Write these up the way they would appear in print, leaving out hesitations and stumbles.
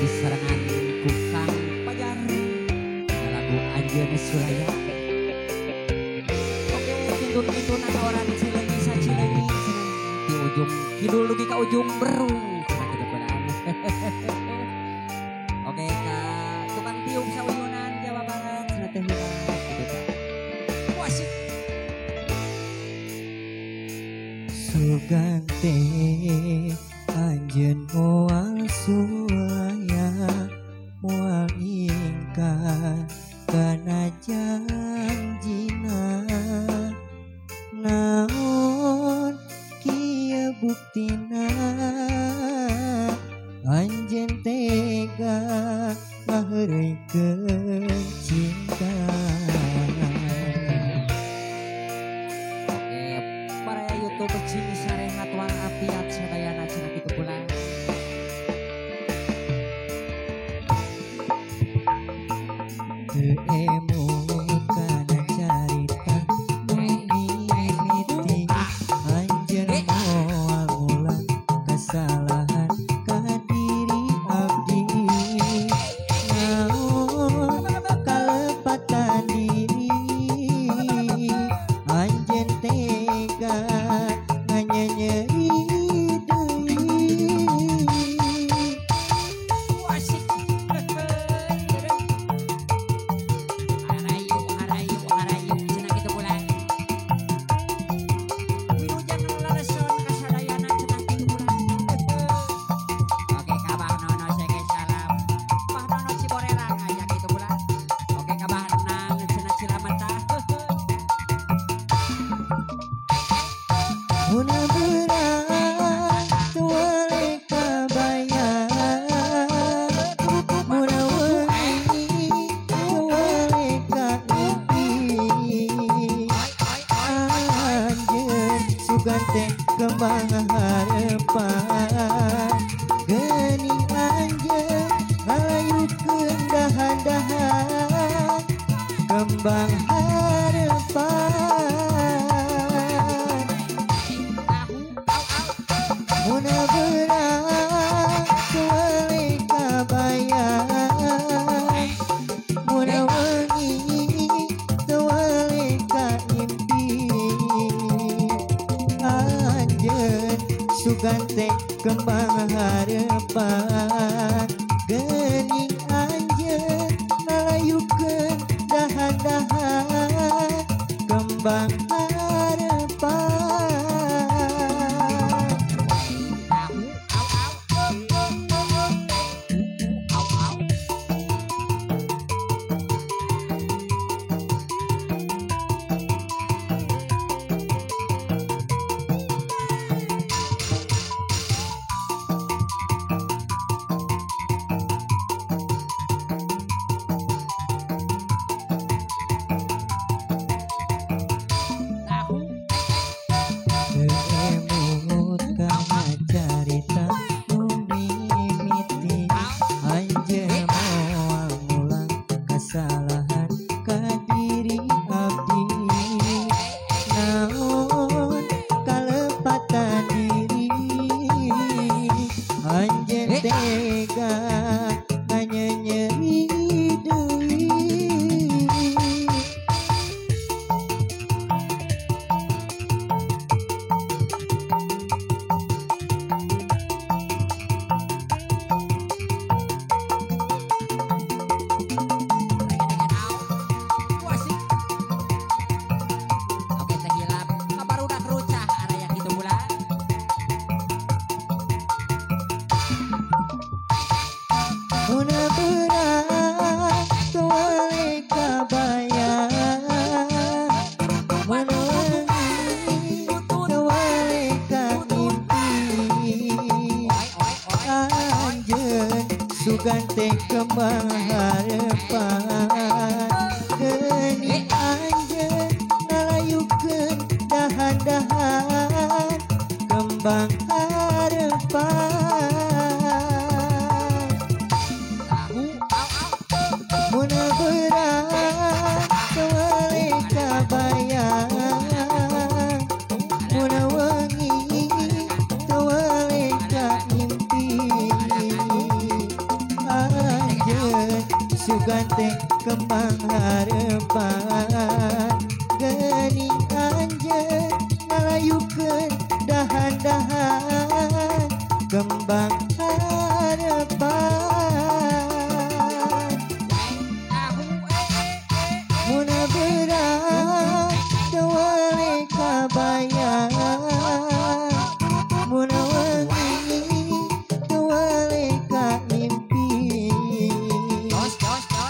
diserangan kukang pajar lagu Anjeun Sulaya. Oke, kintun-kintunan orang Cileunyi sa Cileunyi di ujung kidul dugi ka ujung berung cenah kitu beunang. Oke, ka tukang tiup sauyunan Jawa Barat cenah teh hilang kitu tah. Wasik. Sugante anjeun moal sulaya moal ingkar kana janjina naon kieu buktina anjeun tega ngaheureukeun cinta. Oke, para YouTube Cimi sarehat walafiat sadayana cenah kitu pula. Teu emut kana carita nu mimiti anjeun moal ulang kasalahan ka diri abdi naon kalepatan diri anjeun tega nganyenyeri deui. Wasik. Harayu cenah kitu pula. Wilujeng laleson kasadayana cenah kitu pula. Oke, kabah nono sege salam. Pah nono Ciborerang aya kitu pula. Oke, kabah nang cenah Cilamentah. Mun berat tuale kabayang mun wengi tuale kaimpi anjeun sugante kembang harepan geuning anjeun ngayukeun dahan-dahan kembang harepan. Muna berat tuale kabayang muna wengi tuale kaimpi anjeun sugante kembang harepan geuning anjeun ngayukeun dahan-dahan kembang harepan. Emut kana carita nu mimiti anjeun moal ngulang kasalahan ka diri abdi naon kalepatan diri anjeun tega nganyenyeri deui. Wasik. Oke, teh hilap kabarudak rucah area kitu pula. Mun berat tuale kabayang mun wengi tuale kaimpi anjeun sugante kembang harepan geuning anjeun ngalayukeun dahan-dahan kembang harepan. Mun berat tuale kabayang mun wengi tuale kaimpi sugan teh kembang harepan gening anjeun ngalayukeun dahan-dahan kembang harepan mun beurang teu wele kabayang mun wengi teu wele ka mimpi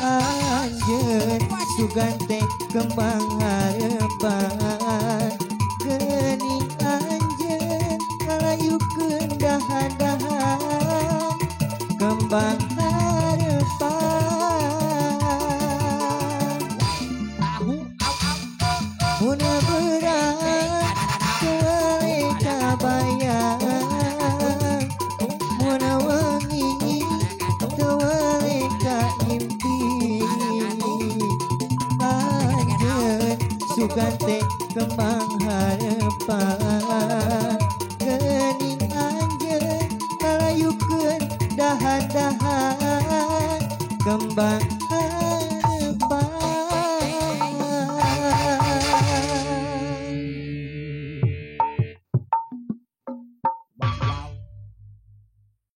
anjeun sugan teh kembang harepan geuning anjeun ngalayukeun dahan-dahan kembang harepan mun beurang teu wele kabayang mun wengi teu wele ka mimpi anjeun sugan teh kembang harepan geuning anjeun ngalayukeun dahan-dahan kembang